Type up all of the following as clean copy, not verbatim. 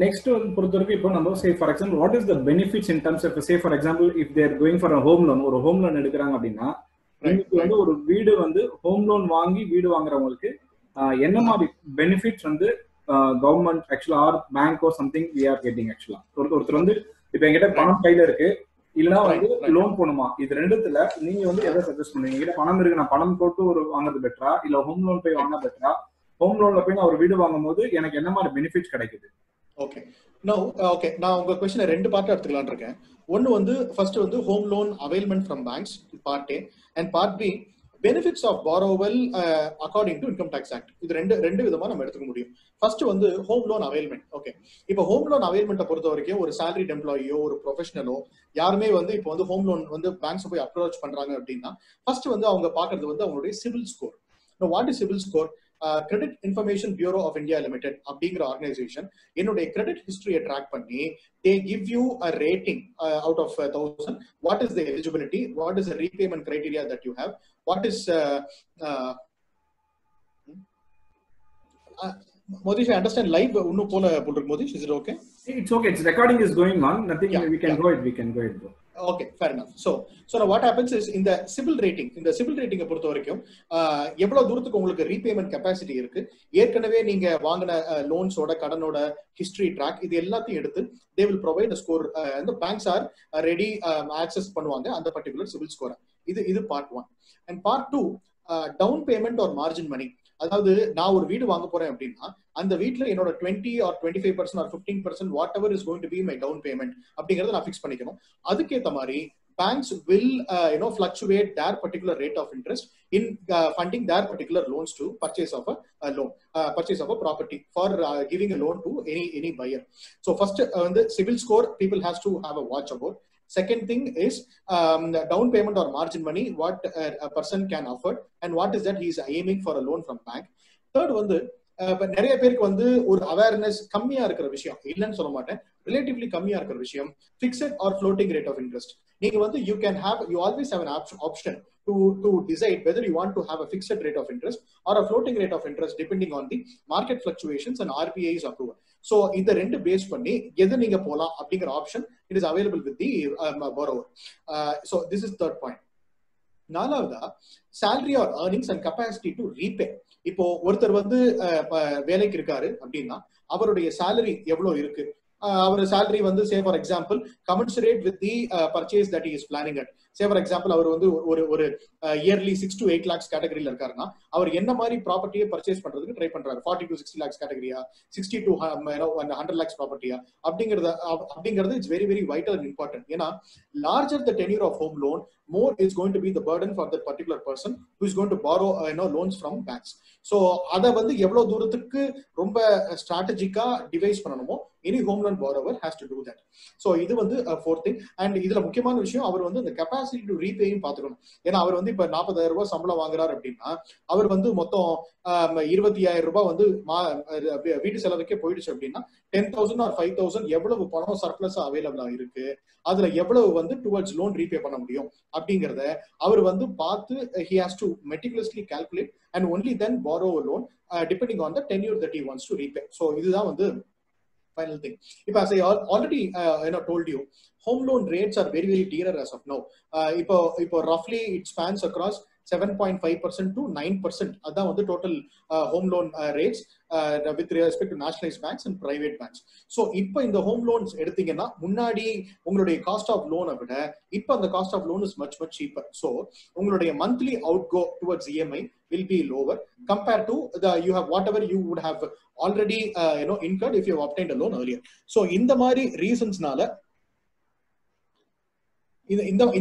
next பொறுத்தவரைக்கும் இப்போ நம்ம say for example what is the benefits in terms of say for example if they are going for a home loan ஒரு home loan எடுக்கறாங்க அப்படினா இன்னைக்கு வந்து ஒரு வீடு வந்து home loan வாங்கி வீடு வாங்குறவங்களுக்கு என்ன மாதிரி பெனிஃபிட்ஸ் வந்து கவர்மெண்ட் ஆக்சுவலா R bank or something we are getting actually ஒருத்தர் வந்து இப்போ என்கிட்ட பணம் கையில இருக்கு இல்லனா வந்து லோன் போணுமா இது ரெண்டுத்துல நீங்க வந்து எதை சஜஸ்ட் பண்ணுவீங்க என்கிட்ட பணம் இருக்கு நான் பணம் போட்டு ஒரு வாங்குறது பெட்டரா இல்ல ஹோம் லோன் போய் வாங்குறது பெட்டரா ஹோம் லோன்ல போய் நான் ஒரு வீடு வாங்கும்போது எனக்கு என்ன மாதிரி பெனிஃபிட்ஸ் கிடைக்குது ஓகே நான் உங்க क्वेश्चन ரெண்டு பார்ட்டா எடுத்துக்கலாம்னு இருக்கேன் ஒன்னு வந்து ஃபர்ஸ்ட் வந்து home loan availment from banks part A and part B benefits of borrower according to income tax act இது ரெண்டு விதமா நம்ம எடுத்துக்க முடியும் ஃபர்ஸ்ட் வந்து ஹோம் லோன் அவைல்மென்ட் ஓகே இப்போ ஹோம் லோன் அவைல்மென்ட்டை பொறுத்த வரைக்கும் ஒரு salaried எம்ப்ளாயியோ ஒரு ப்ரொஃபஷனலோ யாருமே வந்து இப்போ வந்து ஹோம் லோன் வந்து பேங்க்ஸ் போய் அப்ரோச் பண்றாங்க அப்படின்னா ஃபர்ஸ்ட் வந்து அவங்க பாக்குறது வந்து அவங்களுடைய CIBIL score what is CIBIL score credit information bureau of India limited அப்படிங்கிற ஆர்கனைசேஷன் என்னுடைய கிரெடிட் ஹிஸ்டரியை ட்ராக் பண்ணி they give you a rating out of 1000 what is the eligibility what is the repayment criteria that you have what is Modish, I understand live unnu pola polruk Modish, is it okay? It's okay, it's recording is going on, nothing, yeah, we can go ahead bro. Okay, fair enough. So now what happens is in the civil rating பொறுத்த வரைக்கும் எவ்வளவு தூரத்துக்கு உங்களுக்கு repayment capacity இருக்கு ஏற்கனவே நீங்க வாங்கின லோன்ஸோட கடனோட history track இது எல்லாத்தையும் எடுத்து they will provide a score and the banks are ready access பண்ணுவாங்க அந்த particular civil score இது part 1 and part 2 down payment or margin money அதாவது நான் ஒரு வீடு வாங்க போறேன் அப்படின்னா அந்த வீட்டுல என்னோட 20 or 25% or 15% whatever is going to be my down payment அப்படிங்கறத நான் ஃபிக்ஸ் பண்ணிக்கணும் அதுக்கேத்த மாதிரி banks will fluctuate their particular rate of interest in funding their particular loans to purchase of a loan purchase of a property for giving a loan to any buyer. So first the civil score people has to have a watch about. Second thing is down payment or margin money what a person can afford and what is that he is aiming for a loan from bank. Third வந்து நிறைய பேருக்கு வந்து ஒரு awareness கம்மியா இருக்கிற விஷயம் இல்லைன்னு சொல்ல மாட்டேன் ரிலேட்டிவ்லி கம்மியா இருக்கிற விஷயம் fixed or floating rate of interest நீங்க வந்து you always have an option to decide whether you want to have a fixed rate of interest or a floating rate of interest depending on the market fluctuations and RBI's approval. So இந்த ரெண்டு base பண்ணி எது நீங்க போலாம் அப்படிங்கிற option it is available with the borrower. So this is third point. நாலாவதா salary or earnings and capacity to repay. இப்போ ஒருத்தர் வந்து வேலைக்கு இருக்காரு அப்படின்னா அவருடைய salary எவ்வளவு இருக்கு our salary வந்து say for example commensurate with the purchase that he is planning at say for example அவர் வந்து ஒரு yearly 6 to 8 lakhs கேட்டகரியில இருக்காருன்னா அவர் என்ன மாதிரி ப்ராப்பர்ட்டியை பர்ச்சேஸ் பண்றதுக்கு ட்ரை பண்றாரு 40 to 60 lakhs கேட்டகரியா 60 to 100 lakhs ப்ராப்பர்ட்டியா அப்படிங்கிறது it's very very vital and important ஏன்னா larger the tenure of home loan more is going to be the burden for that particular person who is going to borrow loans from banks. So அத வந்து எவ்வளவு தூரத்துக்கு ரொம்ப ஸ்ட்ராட்டஜிக்கா device பண்ணணுமோ any home loan borrower has to do that. So இது வந்து fourth thing and இதுல முக்கியமான விஷயம் அவர் வந்து அந்த capacity to repay பாத்துக்கணும் ஏன்னா அவர் வந்து இப்ப 40,000 ரூபாய் சம்பளம் வாங்குறாரு அப்படின்னா அவர் வந்து மொத்தம் 25,000 ரூபாய் வந்து வீட்டு செலவுக்கே போயிடுச்சு அப்படின்னா 10,000 or 5,000 எவ்வளவு பணம் சர்ப்ளஸ் அவைலபிளா இருக்கு அதுல எவ்வளவு வந்து டுவர்ட்ஸ் லோன் ரீபே பண்ண முடியும் அப்படிங்கறத அவர் வந்து பார்த்து he has to meticulously calculate and only then borrow a loan depending on the tenure that he wants to repay. So இதுதான் வந்து final thing. If as I already told you, home loan rates are very very dearer as of now. இப்போ roughly it spans across 7.5% to 9%. அதான் வந்து total home loan rates with respect to nationalized banks and private banks. So இப்போ இந்த home loans எடுத்தீங்கன்னா முன்னாடி உங்களுடைய cost of loan விட இப்போ அந்த cost of loan is much cheaper. So உங்களுடைய monthly outgo towards EMI will be lower compared to you have whatever you would have already incurred if you have obtained a loan earlier. So இந்த மாதிரி reasonsனால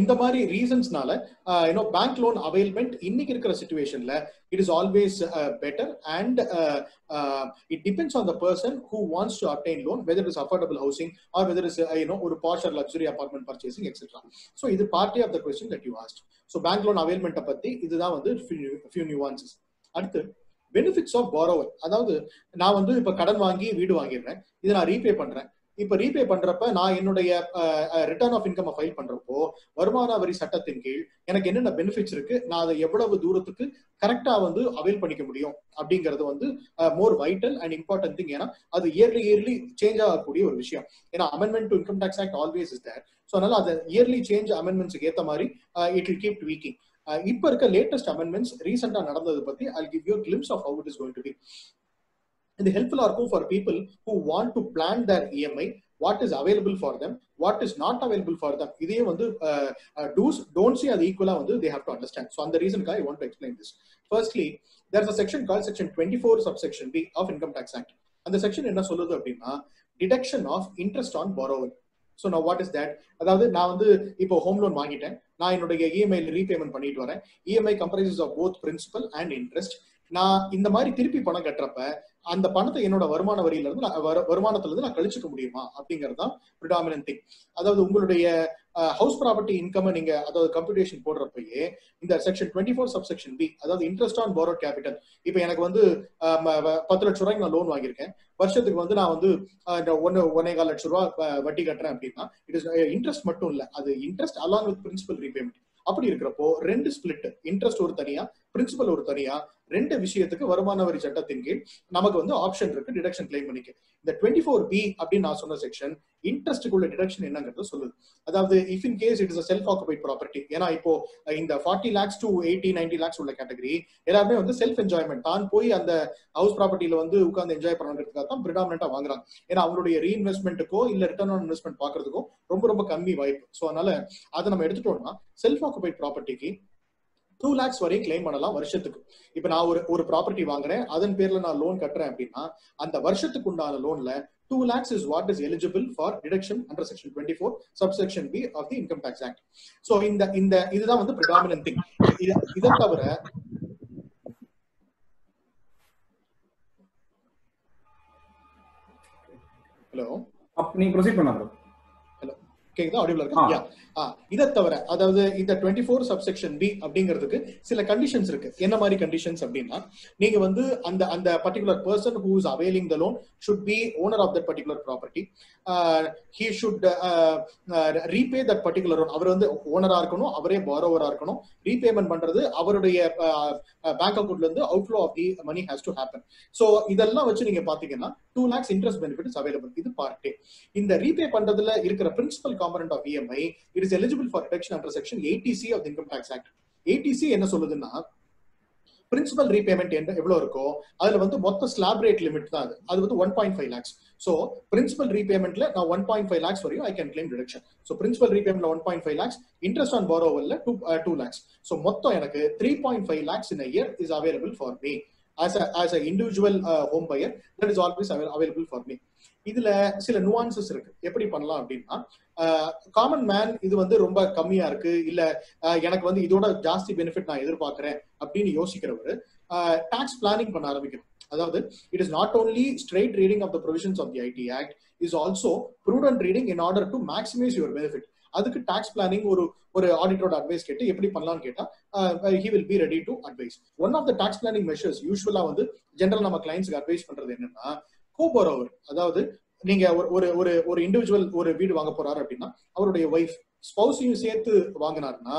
இந்த மாதிரி ரீசன்ஸ்னால bank loan availment இன்னைக்கு இருக்கிற சிச்சுவேஷன்ல it is always better and it depends on the person who wants to obtain loan whether is affordable housing or whether is ஒரு posh or luxury apartment purchasing et cetera. So இது part of the question that you asked. So bank loan அவைல்மெண்ட்டை பத்தி இதுதான் வந்து few nuances. அடுத்து benefits of borrower. அதாவது நான் வந்து இப்ப கடன் வாங்கி வீடு வாங்கிடுறேன் இதை நான் ரீபே பண்றேன் இப்ப ரீபே பண்றப்ப நான் என்னுடைய ரிட்டர்ன் ஆஃப் இன்கம் ஃபைல் பண்றப்போ வருமான வரி சட்டத்தின் கீழ் எனக்கு என்னென்ன பெனிஃபிட்ஸ் இருக்கு, நான் அதை எவ்வளவு தூரத்துக்கு கரெக்டா வந்து அவைல் பண்ணிக்க முடியும் அப்படிங்கிறது வந்து more vital and important thing. ஏன்னா அது இயர்லி சேஞ்ச் ஆகக்கூடிய ஒரு விஷயம். ஏன்னா amendment to income tax act always is there. So அதனால அது இயர்லி சேஞ்ச் அமெண்ட்மெண்ட்ஸ்க்கு ஏற்ற மாதிரி இட் வில் கீப் ட்வீக்கிங். இப்ப இருக்க லேட்டஸ்ட் அமெண்ட்மெண்ட்ஸ் ரீசெண்டா நடந்தது பத்தி I'll give you a glimpse of how it is going to be. இது ஹெல்ப்ஃபுல்லா இருக்கும் for people who want to plan their EMI, what is available for them, what is not available for them. இதே வந்து do's don'ts அது ஈக்குவலா வந்து they have to understand. So அந்த ரீசனுக்காக I want to explain this. Firstly, there is a section called section 24 subsection B of Income Tax Act. அந்த section என்ன சொல்லுது அப்படின்னா deduction of interest on borrower. So now what is that? அதாவது நான் வந்து இப்போ ஹோம் லோன் வாங்கிட்டேன், நான் என்னுடைய இஎம்ஐ ரீபேமெண்ட் பண்ணிட்டு வரேன். EMI comprises of both principal and interest. நான் இந்த மாதிரி திருப்பி பணம் கட்டுறப்ப அந்த பணத்தை என்னோட வருமான வரியில இருந்து வருமானத்துல இருந்து நான் கழிச்சுக்க முடியுமா அப்படிங்கிறது தான் ப்ரிடாமினன்ட் திங். அதாவது உங்களுடைய ஹவுஸ் ப்ராப்பர்ட்டி இன்கம் நீங்க அதாவது கம்ப்யூட்டேஷன் போடுறப்பயே இந்த செக்ஷன் 24 சப்செக்ஷன் பி, அதாவது இன்ட்ரெஸ்ட் ஆன் borrowed கேபிட்டல். இப்போ எனக்கு வந்து 10 லட்சம் ரூபாய்க்கு நான் லோன் வாங்கியிருக்கேன், வருஷத்துக்கு வந்து நான் வந்து 1.25 லட்சம் ரூபாய் வட்டி கட்டுறேன் அப்படின்னா இட் இஸ் இன்ட்ரெஸ்ட் மட்டும் இல்ல, அது interest along with principal repayment. அப்படி இருக்கிறப்போ ரெண்டு ஸ்பிளிட், இன்ட்ரெஸ்ட் ஒரு தனியா பிரின்சிபல் ஒரு தனியா, ரெண்டு விஷயத்துக்கு வருமான வரி சட்டத்தின் கீழ் நமக்கு வந்து ஆப்ஷன் இருக்கு டிடக்ஷன் கிளைம் பண்ணிக்க. இந்த 24B அப்படின்னு நான் சொன்ன செக்ஷன் இன்ட்ரெஸ்டுக்குள்ள டிடக்ஷன் என்னங்கிறது சொல்லுது. அதாவது if in case it is self occupied property, ஏன்னா இப்போ இந்த 40 lakhs to 80-90 lakhs உள்ள கேட்டகரி எல்லாருமே வந்து செல்ஃப் என்ஜாய்மெண்ட், தான் போய் அந்த ஹவுஸ் ப்ராப்பர்ட்டியில வந்து உட்கார்ந்து என்ஜாய் பண்ணுறதுக்காக தான் பிரிடாமினண்டா வாங்குறாங்க. ஏன்னா அவங்களுடைய ரீஇன்வெஸ்ட்மெண்ட்டுக்கோ இல்ல ரிட்டர்ன் ஆன் இன்வெஸ்ட்மெண்ட் பாக்குறதுக்கோ ரொம்ப ரொம்ப கம்மி வாய்ப்பு. ஸோ அதனால அதை நம்ம எடுத்துட்டோம்னா செல்ஃப் ஆக்குபைட் ப்ராப்பர்ட்டிக்கு 2 lakhs வரையும் கிளைம் பண்ணலாம் வருஷத்துக்கு. இப்ப நான் ஒரு ப்ராப்பர்ட்டி வாங்குறேன், அதன் பேர்ல நான் லோன் கட்டுறேன் அப்படின்னா அந்த வருஷத்துக்கு உண்டான லோன்ல 2 lakhs is what is eligible for deduction under section 24 subsection B of the Income Tax Act. So இதுதான் வந்து predominant thing. இதை தவிர ஹலோ நீங்க ப்ரொசீட் பண்ணலாம். ஹலோ கேக்குதா? ஆடியபிளா இருக்கா? இதை தவிர அதாவது இந்த 24 சப்செக்ஷன் பி அப்படிங்கிறதுக்கு சில கண்டிஷன்ஸ் இருக்கு. என்ன மாதிரி கண்டிஷன்ஸ் அப்படின்னா, நீங்க வந்து அந்த particular person who is availing the loan should be owner of that particular property. He should repay that particular loan. அவர் வந்து ஓனரா இருக்கணும், அவரே பாரோவரா இருக்கணும். ரீபேமெண்ட் பண்றது அவருடைய பேங்க் அக்கௌண்ட்ல இருந்து outflow of the money has to happen. So இதெல்லாம் வச்சு நீங்க பாத்தீங்கன்னா 2 lakhs interest benefit is available. இது பார்ட் ஏ. இந்த ரீபே பண்றதுல இருக்கிற principal component of EMI it is eligible for deduction under section 80C of the Income Tax Act. 80C என்ன சொல்லுதுன்னா பிரின்சிபல் ரீபேமெண்ட் எவ்வளவு இருக்கோ அதுல வந்து மொத்த ஸ்லாப் ரேட் லிமிட் தான் அது வந்து 1.5 lakhs. சோ பிரின்சிபல் ரீபேமெண்ட்ல நான் 1.5 lakhs வரையும் I can claim deduction. So principal ரீபேமெண்ட்ல 1.5 lakhs, இன்ட்ரெஸ்ட் ஆன் borrowerல 2 lakhs. சோ மொத்தம் எனக்கு 3.5 lakhs in a year is available for me as an individual home buyer. That is always available for me. இதுல சில nuances இருக்கு. எப்படி பண்ணலாம் அப்படின்னா, காமன் மேன் இது வந்து ரொம்ப கம்மியா இருக்கு, இல்ல எனக்கு வந்து இதோட ஜாஸ்தி பெனிஃபிட் நான் எதிர்பார்க்கிறேன் அப்படின்னு யோசிக்கிறவர் டாக்ஸ் பிளானிங் பண்ண ஆரம்பிக்கணும். அதாவது it is not only straight reading of the provisions of the IT act, is also prudent reading in order to maximise your benefit. அதுக்கு டாக்ஸ் பிளானிங் ஒரு ஆடிட்டரோட அட்வைஸ் கேட்டு எப்படி பண்ணலாம்னு கேட்டா he will be ready to advise. One of the tax planning measures யூசுவலா வந்து general நம்ம கிளைண்ட்ஸ்க்கு advice பண்றது என்னன்னா co-borrower. அதாவது நீங்க ஒரு இண்டிவிஜுவல் ஒரு வீடு வாங்க போறாரு அப்படின்னா அவருடைய ஒய்ஃப் ஸ்பௌஸையும் சேர்த்து வாங்கினாருன்னா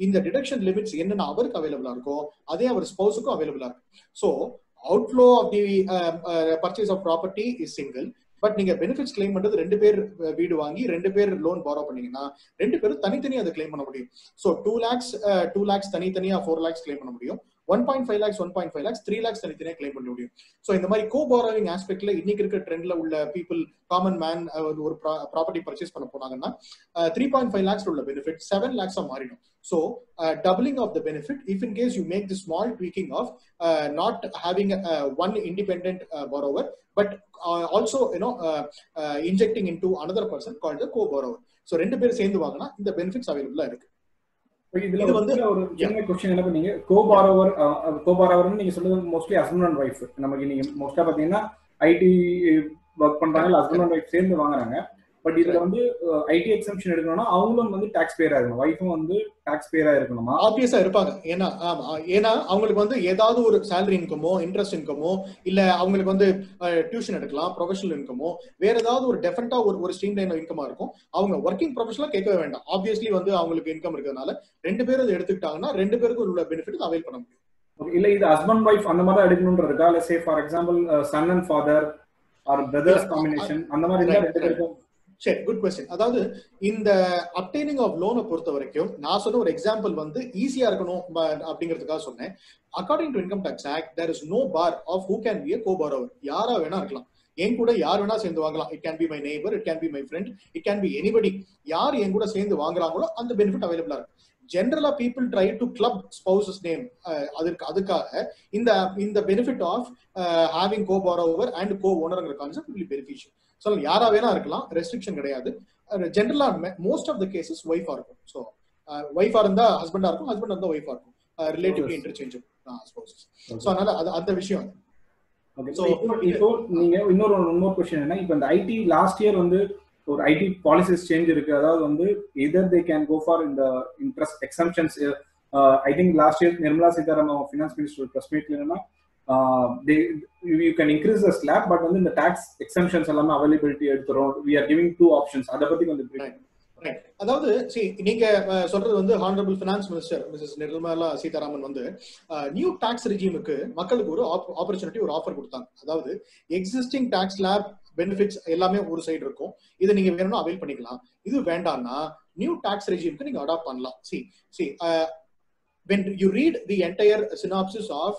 இந்த டிடக்ஷன் லிமிட்ஸ் என்னென்ன அவருக்கு அவைலபிளா இருக்கோ அதே அவர் ஸ்பௌஸுக்கும் அவைலபிளா இருக்கு. So outflow of the purchase of property is single, but நீங்க பெனிஃபிட்ஸ் கிளைம் பண்றது 2 பேர் வீடு வாங்கி 2 பேர் லோன் பாரோ பண்ணீங்கன்னா 2 பேரும் தனித்தனியா அதை கிளைம் பண்ண முடியும். ஸோ 2 lakhs தனித்தனியா 4 lakhs கிளைம் பண்ண முடியும். 1.5 lakhs 1.5 lakhs 3 lakhs தனித்தனியா கிளைம் பண்ண முடியும். ஸோ இந்த மாதிரி கோ பாரோவிங் ஆஸ்பெக்ட்ல இன்னைக்கு இருக்க ட்ரெண்ட்ல உள்ள பீப்புள் காமன் மேன் ஒரு ப்ராப்பர்ட்டி பர்ச்சேஸ் பண்ண போனாங்கன்னா 3.5 lakhs உள்ள பெனிஃபிட் 7 lakhs மாறிடும். So doubling of the benefit if in case you make the small tweaking of not having one independent borrower but also injecting into another person called the co-borrower. So 2 பேர் சேர்ந்து வாங்கினா இந்த benefits அவைலபிளா இருக்கு. இதுல வந்து ஒரு சின்ன क्वेश्चन என்ன பண்ணீங்க, கோபாரோவர் நீங்க சொல்றது மோஸ்ட்லி ஹஸ்பண்ட் அண்ட் வைஃப். நமக்கு நீங்க மோஸ்டா பாத்தீங்கன்னா ஐடி வர்க் பண்றாங்க, ஹஸ்பண்ட் அண்ட் வைஃப் சேர்ந்து வாங்குறாங்க. பட் இதுல வந்து ஐடி எக்ஸம்ஷன் எடுக்கணும்னா அவங்களும் வந்து டாக்ஸ் பேயரா இருக்கணும், ஒய்ஃபும் வந்து டாக்ஸ் பேயரா இருக்கணுமா? ஆப்வியஸா இருப்பாங்க. ஏன்னா அவங்களுக்கு வந்து ஏதாவது ஒரு சேலரி இன்கமோ இன்ட்ரெஸ்ட் இன்கமோ இல்ல அவங்களுக்கு வந்து டியூஷன் எடுக்கலாம், ப்ரொஃபஷனல் இன்கமோ வேற ஏதாவது ஒரு டெஃபரெண்டா ஒரு ஸ்ட்ரீம் லைன் இன்கமா இருக்கும். அவங்க ஒர்க்கிங் ப்ரொஃபஷனலா கேட்கவே வேண்டாம். ஆப்வியஸ்லி வந்து அவங்களுக்கு இன்கம் இருக்கிறதுனால 2 பேரும் அதை எடுத்துக்கிட்டாங்கன்னா 2 பேருக்கும் உள்ள பெனிஃபிட் அவைல் பண்ண முடியும். இல்ல இது ஹஸ்பண்ட் ஒய்ஃப் அந்த மாதிரி எடுக்கணும்ன்ற இருக்கா? இல்ல say for example son and father or brothers combination அந்த மாதிரி இருந்தா 2 பேருக்கும்? சரி, குட் கொஸ்டின். அதாவது இந்த அப்டைனிங் ஆஃப் லோனை பொறுத்த வரைக்கும் நான் சொன்ன ஒரு எக்ஸாம்பிள் வந்து ஈஸியா இருக்கணும் அப்படிங்கிறதுக்காக சொன்னேன். According to income tax act there is no bar of who can be a co-borrower. யாரா வேணா இருக்கலாம், என் கூட யார் வேணா சேர்ந்து வாங்கலாம். It can be my neighbour, it can be my friend, it can be anybody. யார் என் கூட சேர்ந்து வாங்குறாங்களோ அந்த பெனிஃபிட் அவைலபிளா இருக்கு. ஜென்ரலா people try to club spouses name. அதுக்காக இந்த benefit of having co-borrower and கோ-ஓனர்ங்கிற கான்செப்ட் வில் பெனிஃபிஷியல். ஸோ யாரா வேணா இருக்கலாம், ரெஸ்ட்ரிக்ஷன் கிடையாது. ஜென்ரலா மோஸ்ட் ஆஃப் த கேசஸ் ஒய்ஃபா இருக்கும். ஸோ ஒய்ஃபா இருந்தா ஹஸ்பண்டா இருக்கும், ஹஸ்பண்ட் இருந்தா ஒய்ஃபா இருக்கும். Relatively interchangeable spouses. ஸோ அதனால அந்த விஷயம். இப்போ நீங்க இன்னொரு क्वेश्चन என்ன, இப்போ இந்த ஐடி லாஸ்ட் இயர் வந்து ஒரு ஐடி பாலிசிஸ் சேஞ்ச் இருக்கு. அதாவது வந்து either they can go for இந்த interest exemptions. I think last year Nirmala Sitharaman finance minister press மீட்ல என்னன்னா you can increase the slab but வந்து இந்த tax exemptions எல்லாமே availability எடுத்துறோம், we are giving 2 options. அத பத்தி கொஞ்சம். அதாவது நீங்க சொல்றது வந்து honourable finance minister Mrs Nirmala Sitharaman வந்து நியூ டாக்ஸ் ரெஜிமுக்கு மக்களுக்கு ஒரு ஆப்பர்ச்சுனிட்டி, ஒரு ஆஃபர் கொடுத்தாங்க. அதாவது எக்ஸிஸ்டிங் டாக்ஸ் ஸ்லாப் பெனிஃபிட்ஸ் எல்லாமே ஒரு சைடு இருக்கும், இதை நீங்க வேணும்னா அவைல் பண்ணிக்கலாம். இது வேண்டாம்னா நியூ டாக்ஸ் ரெஜிமுக்கு நீங்க அடாப்ட் பண்ணலாம். when you read the entire synopsis of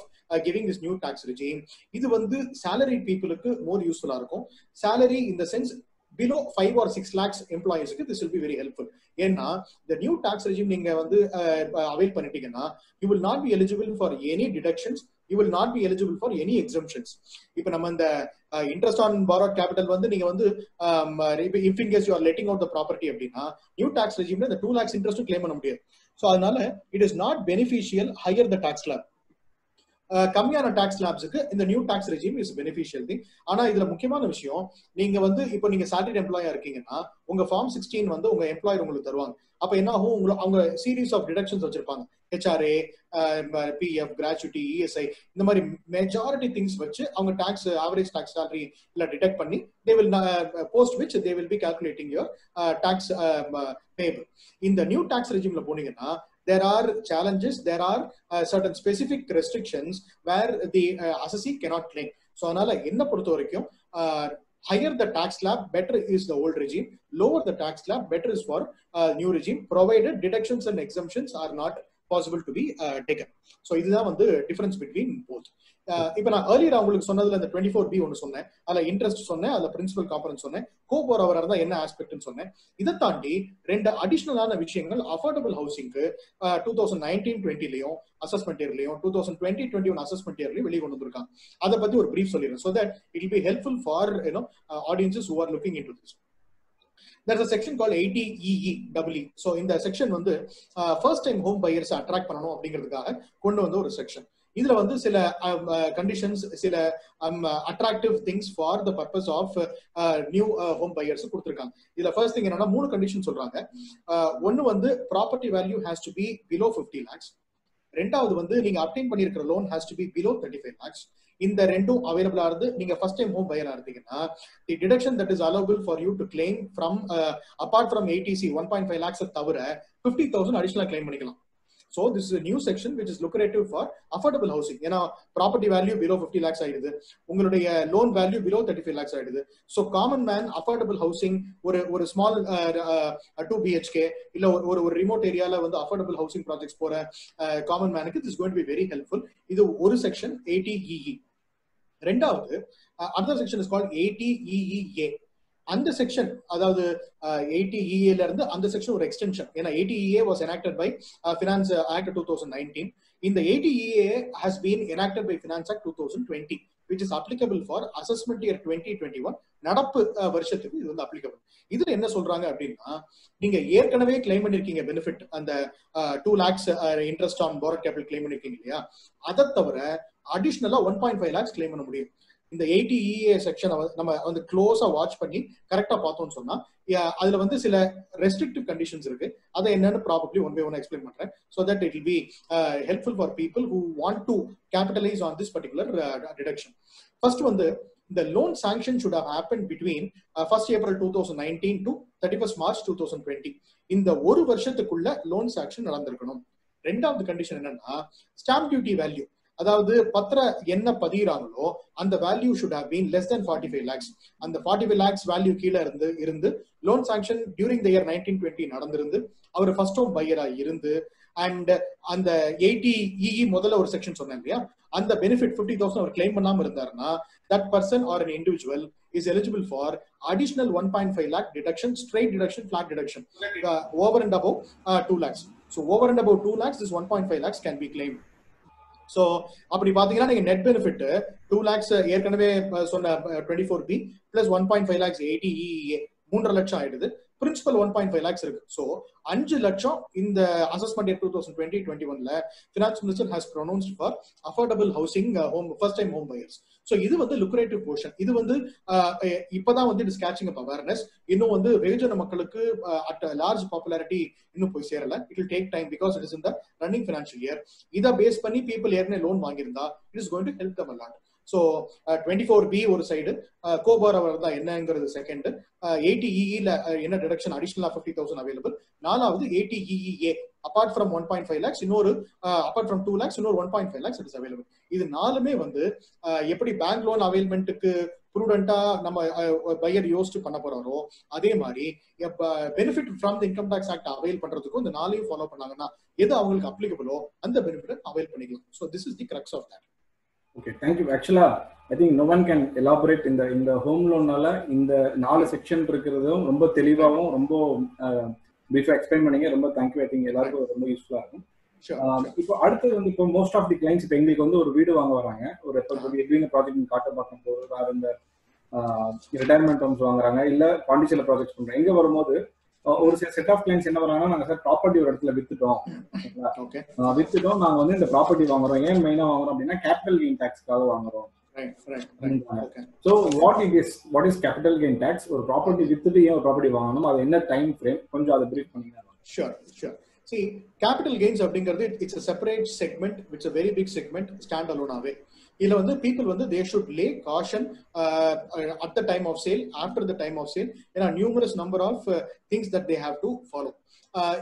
giving this new tax regime, இது வந்து salaried people-க்கு more useful-ஆ இருக்கும். salary in the sense below 5 or 6 lakhs employees-க்கு this will be very helpful. ஏன்னா the new tax regime நீங்க வந்து avail பண்ணிட்டீங்கன்னா you will not be eligible for any deductions, you will not be eligible for any exemptions. இப்போ நம்ம இந்த interest on borrowed capital வந்து நீங்க வந்து if in case you are letting out the property அப்படின்னா new tax regime இந்த 2 lakhs interest claim பண்ண முடியாது. So அதனால it is not beneficial higher the tax slab. கம்மியான டாக்ஸ் ஸ்லாப்ஸ்க்கு இந்த new tax regime is beneficial thing. ஆனா இதுல முக்கியமான விஷயம், நீங்க வந்து இப்போ நீங்க சாலரிட் எம்ப்ளாயா இருக்கீங்கன்னா உங்க ஃபார்ம் 16 வந்து உங்க எம்ப்ளாயர் உங்களுக்கு தருவாங்க. அப்ப என்ன ஆகும், அவங்க சீரீஸ் ஆஃப் டிடக்ஷன்ஸ் வச்சிருப்பாங்க. ஹெச்ஆர்ஏ, பிஎஃப், கிராச்சுவிட்டி, இஎஸ்ஐ, இந்த மாதிரி மெஜாரிட்டி திங்ஸ் வச்சு அவங்க டாக்ஸ் ஆவரேஜ் டாக்ஸ் சேலரி இல்ல டிடெக்ட் பண்ணி they will post which they will be calculating your tax payable. இந்த நியூ டாக்ஸ் ரெஜிம்ல போனீங்கன்னா there are challenges, there are certain specific restrictions where the assessee cannot claim. So அதனால என்ன பொறுத்த வரைக்கும் higher the tax slab better is the old regime, lower the tax slab better is for new regime, provided deductions and exemptions are not possible to be taken. So இதுதான் வந்து difference between both. இப்ப நான் earlier உங்களுக்கு சொன்னதுல இந்த 24B ஒன்னு சொன்னேன், அதுல இன்ட்ரெஸ்ட் சொன்னேன், அதுல பிரின்சிபல் காம்பனன்ட் சொன்னேன், கோ-போரோவரா இருந்தா என்ன ஆஸ்பெக்ட்னு சொன்னேன். இதை தாண்டி 2 அடிஷனலான விஷயங்கள் அஃபோர்டபிள் ஹவுசிங்க்கு 2019-20லயும் அசஸ்மெண்ட் இயர்லயும் 2020-21 அசஸ்மெண்ட் இயர்லயும் வெளியே கொண்டு வந்திருக்காங்க. அதை பத்தி ஒரு பிரீஃப் சொல்லிடுறேன், so that it will be helpful for audiences who are looking into this. There's a section called 80EE. So இந்த செக்ஷன் வந்து first time home buyers attract பண்ணணும் அப்படிங்கிறதுக்காக கொண்டு வந்த ஒரு செக்ஷன். இதுல வந்து சில கண்டிஷன்ஸ், சில attractive things for the purpose of new home buyers கொடுத்துருக்காங்க. இதுல ஃபர்ஸ்ட் திங் என்னன்னா 3 கண்டிஷன் சொல்றாங்க. ஒன்னு வந்து property value has to be below 50 lakhs. ரெண்டாவது வந்து நீங்க அப்டைன் பண்ணிருக்கிற loan has to be below 35 lakhs. இந்த ரெண்டும் அவைலபிளா இருந்து நீங்க ஃபர்ஸ்ட் டைம் ஹோம் பையரா இருந்தீங்கன்னா the deduction that is allowable for you to claim from apart from ATC 1.5 lakhs தவிர 50,000 அடிஷனலா கிளைம் பண்ணிக்கலாம். So this is a new section which is lucrative for affordable housing. ஏன்னா property value below 50 lakhs ஆயிடுது, உங்களுடைய loan value below 35 lakhs ஆயிடுது. So common man affordable housing, ஒரு small 2 BHK இல்ல ஒரு remote ஏரியால வந்து அஃபோர்டபிள் ஹவுசிங் ப்ராஜெக்ட்ஸ் போற common மேனுக்கு this is going to be very helpful. இது ஒரு செக்ஷன் 80EE. ரெண்டாவது another section is called 80EEA. அந்த செக்ஷன், அதாவது 80EA ல இருந்து அந்த செக்ஷன் ஒரு எக்ஸ்டென்ஷன். ஏன்னா 80EA was enacted by Finance Act 2019. இந்த 80EA has been enacted by Finance Act 2020, which is applicable for assessment year 2021. நடப்பு வருஷத்துக்கு இது வந்து applicable. இதுல என்ன சொல்றாங்க அப்படின்னா, நீங்க ஏற்கனவே கிளைம் பண்ணிருக்கீங்க பெனிஃபிட், அந்த 2 lakhs interest on borrowed capital claim பண்ணிருக்கீங்க இல்லையா, அதை தவிர அடிஷனலா 1.5 lakhs கிளைம் பண்ண முடியும். இந்த 80EA செக்ஷனை நம்ம வந்து க்ளோஸா வாட்ச் பண்ணி கரெக்டா பார்த்தோம்னு சொன்னா அதுல வந்து சில ரெஸ்ட்ரிக்டிவ் கண்டிஷன்ஸ் இருக்கு. அதை என்னன்னு probably one by one explain பண்றேன். So that it will be helpful for people who want to capitalise on this particular deduction. First வந்து the loan sanction should have happened between 1st April 2019 to 31st March 2020. இந்த ஒரு வருஷத்துக்குள்ள loan sanction நடந்திருக்கணும். ரெண்டாவது condition என்னன்னா stamp duty value, அதாவது பத்திர என்ன பதிகிறாங்களோ அந்த value should have been less than 45 lakhs. அந்த 45 lakhs வேல்யூ கீழே இருந்து loan sanction during the year 1920 நடந்திருந்து அவர் ஃபர்ஸ்ட் ஹோம் பையரா இருந்து அண்ட் அந்த 80EE முதல்ல ஒரு செக்ஷன் சொன்னேன் இல்லையா, அந்த பெனிஃபிட் 50,000 அவர் கிளைம் பண்ணாம இருந்தாருன்னா that person or an individual is eligible for additional 1.5 lakh deduction, straight deduction, flat deduction, over and above 2 lakhs. So over and above 2 lakhs, this 1.5 lakhs can be claimed. So அப்படி பாத்தீங்கன்னா நீங்க net benefit 2 lakhs ஏற்கனவே சொன்ன 24B plus 1.5 lakhs 80EA 3.5 லட்சம் ஆயிடுது. Principal 1.5 lakhs இருக்கு. So 5 லட்சம் இந்த அசஸ்மெண்ட் இயர் 2020-21ல finance minister has pronounced for affordable housing home first time home buyers. So இது வந்து லுக்ரேட்டிவ் போர்ஷன். இது வந்து இப்பதான் வந்து it is catching up awareness. இன்னும் வந்து வெகுஜன மக்களுக்கு அட் லார்ஜ் பாப்புலாரிட்டி இன்னும் போய் சேரல. It will take time because it is in the running financial year. இதை பேஸ் பண்ணி பீப்புள் ஏற்கனவே லோன் வாங்கியிருந்தா it is going to help them a lot. So 24B ஒரு சைடு, கோபார் அவர் தான் என்னங்கிறது செகண்ட், 80EEல என்ன டிடக்ஷன் அடிஷனலா 50,000 அவைலபிள். நாலாவது 80EEA அபார்ட் ஃப்ரம் 1.5 lakhs இன்னொரு அபார்ட் ஃப்ரம் 2 lakhs இன்னொரு 1.5 lakhs இட் இஸ் அவைலபிள். இது நாலுமே வந்து எப்படி பேங்க் லோன் அவைல்மெண்ட்டுக்கு ப்ரூடெண்டா நம்ம பையர் யோசிச்சு பண்ண போறாரோ அதே மாதிரி benefit from the income tax act avail பண்றதுக்கும் இந்த நாளையும் ஃபாலோ பண்ணாங்கன்னா எது அவங்களுக்கு அப்ளிகபிளோ அந்த பெனிஃபிட் அவைல் பண்ணிக்கலாம். So this is the crux of that. Okay, thank you. Actually, I think no one can elaborate in the home loan நால இந்த 4 செக்ஷன் இருக்குறதும் ரொம்ப தெளிவாவும் ரொம்ப பிரீஃபா எக்ஸ்பிளைன் பண்ணீங்க. ரொம்ப thank you. I think எல்லாருக்கும் ரொம்ப யூஸ்ஃபுல்லா இருக்கும். இப்போ அடுத்து வந்து இப்போ மோஸ்ட் ஆஃப் தி கிளைண்ட்ஸ் இப்போ எங்களுக்கு வந்து ஒரு வீடு வாங்க வராங்க, ஒரு எக்விங் ப்ராஜெக்ட் காட்ட பார்க்கும் போது இந்த ரிட்டையர்மெண்ட் ஹோம்ஸ் வாங்குறாங்க இல்ல பாண்டிச்சேரியில ப்ராஜெக்ட் பண்றாங்க. எங்க வரும்போது ஒரு சில செட் ஆஃப் கிளைண்ட்ஸ் என்ன பண்றாங்கன்னா, நாங்க சார் ப்ராப்பர்ட்டி ஒரு இடத்துல வித்துட்டோம் நாங்க வந்து இந்த ப்ராப்பர்ட்டி வாங்குறோம். ஏன் மெயினா வாங்குறோம் அப்படின்னா கேபிட்டல் கெயின் டாக்ஸ்க்காக வாங்குறோம். So what is capital gain tax? ஒரு ப்ராப்பர்ட்டி வித்துட்டு ஏன் ஒரு ப்ராப்பர்ட்டி வாங்கணும், அது என்ன டைம் ஃப்ரேம், கொஞ்சம் அதை பிரீஃப் பண்ணுங்க. Sure. See, capital gains அப்படிங்கிறது it's a separate segment, it's a very big segment stand alone away. இதுல வந்து people வந்து they should lay caution at the time of sale, after the time of sale, ஏன்னா numerous number of things that they have to follow.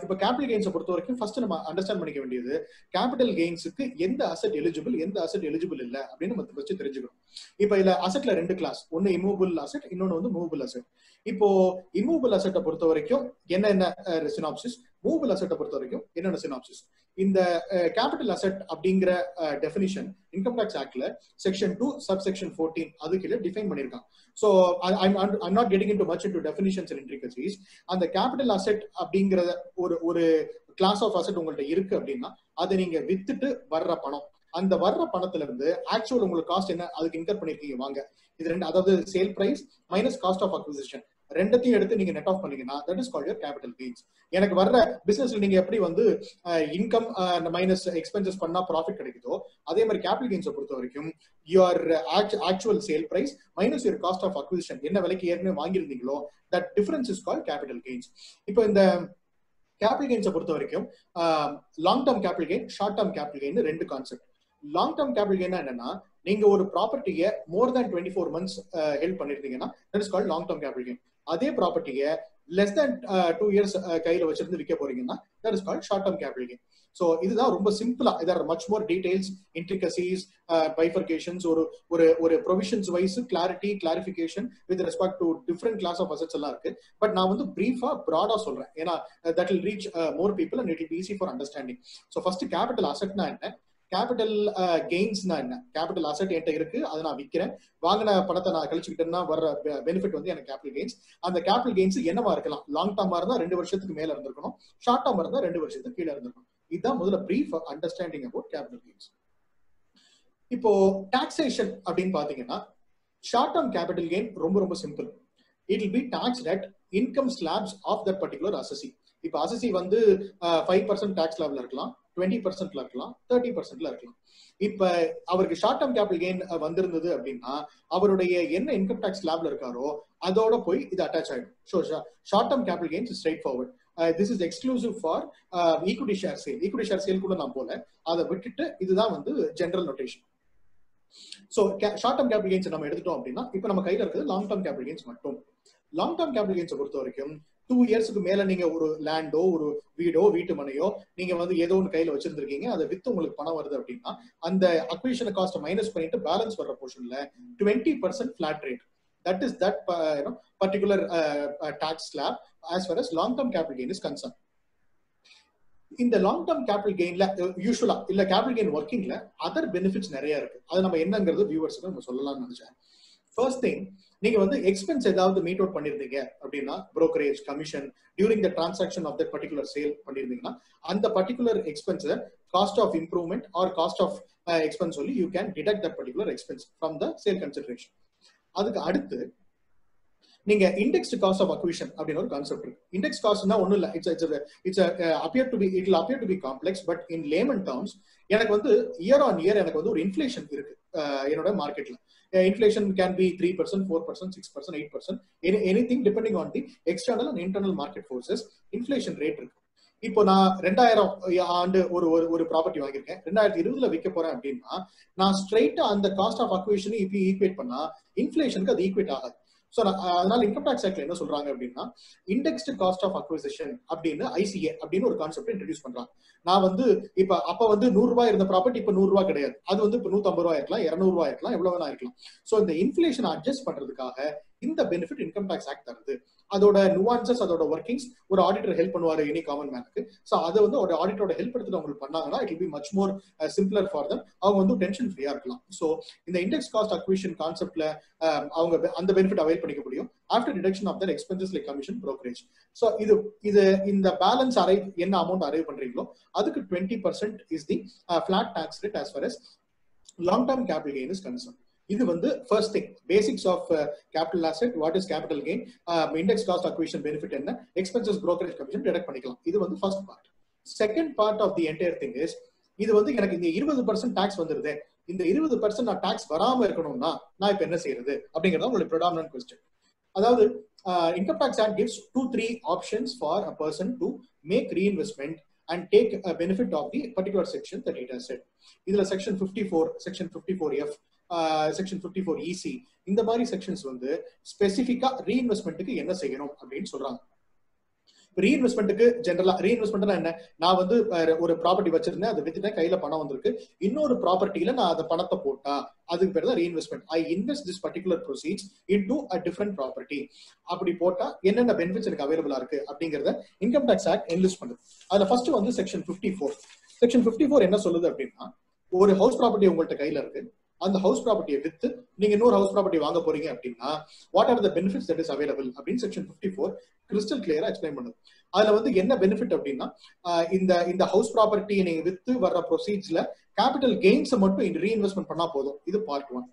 இப்போ capital கெயின்ஸை பொறுத்த வரைக்கும் first நம்ம understand பண்ணிக்க வேண்டியது கேபிட்டல் கெயின்ஸுக்கு எந்த அசெட் எலிஜிபிள் எந்த அசெட் எலிஜிபிள் இல்லை அப்படின்னு நம்ம ஃபர்ஸ்ட் தெரிஞ்சுக்கணும். இப்போ இதுல அசெட்ல 2 கிளாஸ், ஒன்னு இமூவபிள் அசெட், இன்னொன்னு வந்து மூவபிள் அசெட். இப்போ இமூவபிள் அசெட்டை பொறுத்த வரைக்கும் என்னென்ன சினாப்சிஸ், மூவபிள் அசெட்டை பொறுத்த வரைக்கும் என்னென்ன சினாப்சிஸ். இந்த கேபிட்டல் அசெட் அப்படிங்கிற டெஃபினிஷன் இன்கம் டாக்ஸ் ஆக்ட்ல செக்ஷன் 2 சப்செக்ஷன் 14 அது கீழே டிஃபைன் பண்ணிருக்காங்க. So I'm not getting into much into definitions and intricacies. அந்த கேபிட்டல் அசெட் அப்படிங்கிற ஒரு கிளாஸ் ஆஃப் அசெட் உங்கள்ட்ட இருக்கு அப்படின்னா அதை நீங்க வித்துட்டு வர்ற பணம், அந்த வர்ற பணத்துல இருந்து ஆக்சுவல் உங்களுக்கு காஸ்ட் என்ன அதுக்கு இன்கர் பண்ணிருக்கீங்க வாங்க, இது ரெண்டு, அதாவது sale price minus cost of acquisition ரெண்டத்தையும் எடுத்து நீங்க நெட் ஆஃப் பண்ணீங்கன்னா that is called your capital gains. எனக்கு வர்ற பிசினஸ்ல நீங்க எப்படி வந்து இன்கம் மைனஸ் எக்ஸ்பென்சஸ் பண்ணா ப்ராஃபிட் கிடைக்குதோ அதே மாதிரி கேபிட்டல் கெயின்ஸை பொறுத்த வரைக்கும் your actual sale price minus your cost of acquisition என்ன விலைக்கு ஏற்கனவே வாங்கியிருந்தீங்களோ that difference is called capital gains. இப்போ இந்த கேபிட்டல் கெயின்ஸை பொறுத்த வரைக்கும் long term capital gain, short term capital gain ரெண்டு concept. Long term capital gain என்னன்னா நீங்க ஒரு ப்ராப்பர்ட்டியை மோர் தேன் 24 months ஹெல்ட் பண்ணிருந்தீங்கன்னா that is called long term capital gain. அதே ப்ராப்பர்ட்டியை லெஸ் தேன் 2 years கையில வச்சிருந்து விற்க போறீங்கன்னா that is called short term capital gain. So இதுதான் ரொம்ப சிம்பிளா, இதர் much more details, intricacies, bifurcations, ஒரு provisions wise clarification with respect to different class of assets எல்லாம் இருக்கு. பட் நான் வந்து பிரீஃபா ப்ராடா சொல்றேன் ஏன்னா that will reach more people and it will be easy for understanding. So first capital அசெட்னா என்ன, கேபிட்டல் கெயின்ஸ்னா என்ன. கேபிட்டல் அசெட் என்கிட்ட இருக்கு, அதை நான் விற்கிறேன், வாங்கின பணத்தை நான் கழிச்சுக்கிட்டேன்னா வர பெனிஃபிட் வந்து எனக்கு கேபிட்டல் கெயின்ஸ். அந்த கேபிட்டல் கெயின்ஸ் என்னவா இருக்கலாம், லாங் டேர்மா இருந்தா 2 வருஷத்துக்கு மேல இருந்திருக்கணும், ஷார்ட் டேர்மா இருந்தா 2 வருஷத்துக்கு கீழே இருந்திருக்கணும். இதுதான் முதல்ல brief understanding about capital gains. இப்போ டாக்ஸேஷன் அப்படின்னு பாத்தீங்கன்னா ஷார்ட் டேர்ம் கேபிட்டல் கெயின் ரொம்ப ரொம்ப simple. It will be taxed at income slabs of that particular assessee. இப்போ அசசி வந்து 5% டாக்ஸ் ஸ்லாப்ல இருக்கலாம், 20%ல இருக்கலாம், 30%ல இருக்கலாம். இப்ப அவருக்கு ஷார்ட் டேர்ம் கேபிட்டல் கெயின் வந்திருந்தது அப்படின்னா அவருடைய என்ன இன்கம் டாக்ஸ் ஸ்லாப்ல இருக்காரோ அதோட போய் இது அட்டாச் ஆயிடும். So short term capital gains straight forward. This is exclusive for equity share sale. Equity share sale கூட நான் போல, அதை விட்டுட்டு இதுதான் வந்து general notation. So short term capital gains நம்ம எடுத்துட்டோம் அப்படின்னா இப்போ நம்ம கையில இருக்கிறது லாங் டேர்ம் கேபிட்டல் கெயின்ஸ் மட்டும். லாங் டேர்ம் கேபிட்டல் கெயின்ஸை பொறுத்த வரைக்கும் 2 இயர்ஸ்க்கு மேல நீங்க ஒரு லேண்டோ ஒரு வீடோ வீட்டு மனையோ நீங்க வந்து ஏதோ ஒன்று கையில வச்சிருந்திருக்கீங்க, அதை வித்து உங்களுக்கு பணம் வருது அப்படின்னா அந்த அக்விசிஷன் காஸ்ட் மைனஸ் பண்ணிட்டு பேலன்ஸ் வர்ற போர்ஷன்ல 20% flat rate. That is that particular tax slab as far as long term capital gain is concerned. இந்த லாங் டேர்ம் கேபிட்டல் கெயின்ல யூஸ்வலா இல்ல கேபிட்டல் கெயின் ஒர்க்கிங்ல அதர் பெனிஃபிட்ஸ் நிறைய இருக்கு. அது நம்ம என்னங்கிறது வியூவர்ஸ்க்கு நம்ம சொல்லலாம்னு நினைச்சேன். ஃபர்ஸ்ட் திங், நீங்க வந்து எக்ஸ்பென்ஸ் ஏதாவது மீட் அவுட் பண்ணிருந்தீங்க அப்படின்னா brokerage commission during the transaction of that particular sale பண்ணிருந்தீங்கன்னா அந்த பர்டிகுலர் எக்ஸ்பென்ஸை cost of improvement or cost of expense சொல்லி you can deduct that particular expense from the sale consideration. அதுக்கு அடுத்து நீங்க இண்டெக்ஸ்ட் காஸ்ட் ஆஃப் அக்விஷன் அப்படின்னு ஒரு concept இருக்கு. இண்டெக்ஸ் காஸ்ட்னா ஒன்றும் இல்லை, it's appear to be complex, but in layman terms எனக்கு வந்து இயர் ஆன் இயர் எனக்கு வந்து ஒரு இன்ஃபிளேஷன் இருக்கு என்னோட மார்க்கெட்ல. Inflation can be 3%, 4%, 6%, 8%, anything depending on the external and internal market forces. Inflation rate இருக்கு. இப்போ நான் 2000 ஆண்டு ஒரு ப்ராப்பர்ட்டி வாங்கியிருக்கேன், 2020ல விற்க போறேன் அப்படின்னா நான் ஸ்ட்ரைட்டா அந்த காஸ்ட் ஆஃப் அக்விசிஷன் இப்போ ஈக்குவேட் பண்ணா இன்ஃபிளேஷனுக்கு அது ஈக்குவேட் ஆகாது. ஸோ அதனால இன்கம் டாக்ஸ் ஆக்ட்ல என்ன சொல்றாங்க அப்படின்னா இண்டெக்ஸ்டு காஸ்ட் ஆஃப் அக்விசிஷன் அப்படின்னு ஐசிஏ அப்படின்னு ஒரு கான்செப்ட் இன்ட்ரடியூஸ் பண்றாங்க. நான் வந்து இப்ப அப்ப வந்து 100 ரூபாய் இருந்த ப்ராப்பர்ட்டி இப்ப 100 ரூபாய் கிடையாது, அது வந்து இப்ப 150 ரூபாய் இருக்கலாம், 200 ரூபாய் இருக்கலாம், எவ்வளவு வேணா இருக்கலாம். ஸோ இந்த இன்ஃபிளேஷன் அட்ஜஸ்ட் பண்றதுக்காக இந்த பெனிஃபிட் இன்கம் டாக்ஸ் ஆக்ட் தருது. அதோட நுவான்சஸ் அதோட ஒர்க்கிங்ஸ் ஒரு ஆடிட்டர் ஹெல்ப் பண்ணுவாரு எனி காமன் மேனுக்கு. ஸோ அதை வந்து ஒரு ஆடிட்டரோட ஹெல்ப் எடுத்துட்டு அவங்களுக்கு பண்ணாங்கன்னா it will be much more simpler for them. அவங்க வந்து டென்ஷன் ஃப்ரீயா இருக்கலாம். ஸோ இந்த இண்டெக்ஸ் காஸ்ட் அக்விஷன் கான்செப்ட்ல அவங்க அந்த பெனிஃபிட் அவைல் பண்ணிக்க முடியும் after deduction of that expenses like commission brokerage. So இது இந்த பேலன்ஸ் அரைவ் என்ன அமௌண்ட் அரைவ் பண்றீங்களோ அதுக்கு 20% is the flat tax rate as far as long term capital gain is concerned. இது வந்து first thing, basics of capital asset, what is capital gain, index cost acquisition benefit என்ன, expenses brokerage commission deduct பண்ணிக்கலாம். இது வந்து first part. Second part of the entire thing is இது வந்து எனக்கு இந்த 20% டாக்ஸ் வந்துருது, இந்த 20% நான் டாக்ஸ் வராம இருக்கணும்னா நான் இப்ப என்ன செய்யறது அப்படிங்கறது உங்களுடைய ப்ரெடாமினன்ட் கொஸ்டின். அதாவது income tax act gives 2-3 options for a person to make reinvestment and take a benefit of the particular section that it has said. இதுல section 54, section 54F, section 54EC இந்த மாதிரி செக்ஷன்ஸ் வந்து ஸ்பெசிஃபிக்கா ரீஇன்வெஸ்ட்மெண்ட்டுக்கு என்ன செய்யணும் அப்படின்னு சொல்றாங்க. ரீஇன்வெஸ்ட்மெண்ட்டுக்கு ஜெனரலா ரீஇன்வெஸ்ட்மெண்ட்னா என்ன, நான் வந்து ஒரு ப்ராப்பர்ட்டி வச்சிருந்தேன், அதை வித்துட்டேன், கையில பணம் வந்திருக்கு, இன்னொரு ப்ராப்பர்ட்டியில நான் அந்த பணத்தை போட்டா அதுக்கு பேர் தான் reinvestment. I invest this particular proceeds into a different property. அப்படி போட்டா என்னென்ன பெனிஃபிட்ஸ் எனக்கு அவைலபிளா இருக்கு அப்படிங்கறத இன்கம் டாக்ஸ் ஆக்ட் என்லிஸ்ட் பண்ணுது. அதுல ஃபர்ஸ்ட் வந்து செக்ஷன் 54. செக்ஷன் 54 என்ன சொல்லுது அப்படின்னா, ஒரு ஹவுஸ் ப்ராப்பர்ட்டி உங்கள்ட்ட கையில இருக்கு, அந்த ஹவுஸ் ப்ராப்பர்ட்டியை வித்து நீங்க இன்னொரு ஹவுஸ் ப்ராப்பர்ட்டி வாங்க போறீங்க அப்படின்னா what are the benefits that is available அப்படின்னு செக்ஷன் 54 கிறிஸ்டல் கிளியரா எக்ஸ்பிளைன் பண்ணுது. அதுல வந்து என்ன பெனிஃபிட் அப்படின்னா இந்த ஹவுஸ் ப்ராப்பர்ட்டியை நீங்க வித்து வர்ற ப்ரொசீட்ஸ்ல கேபிட்டல் கெயின்ஸ் மட்டும் ரீஇன்வெஸ்ட்மெண்ட் பண்ணா போதும். இது பார்ட் 1.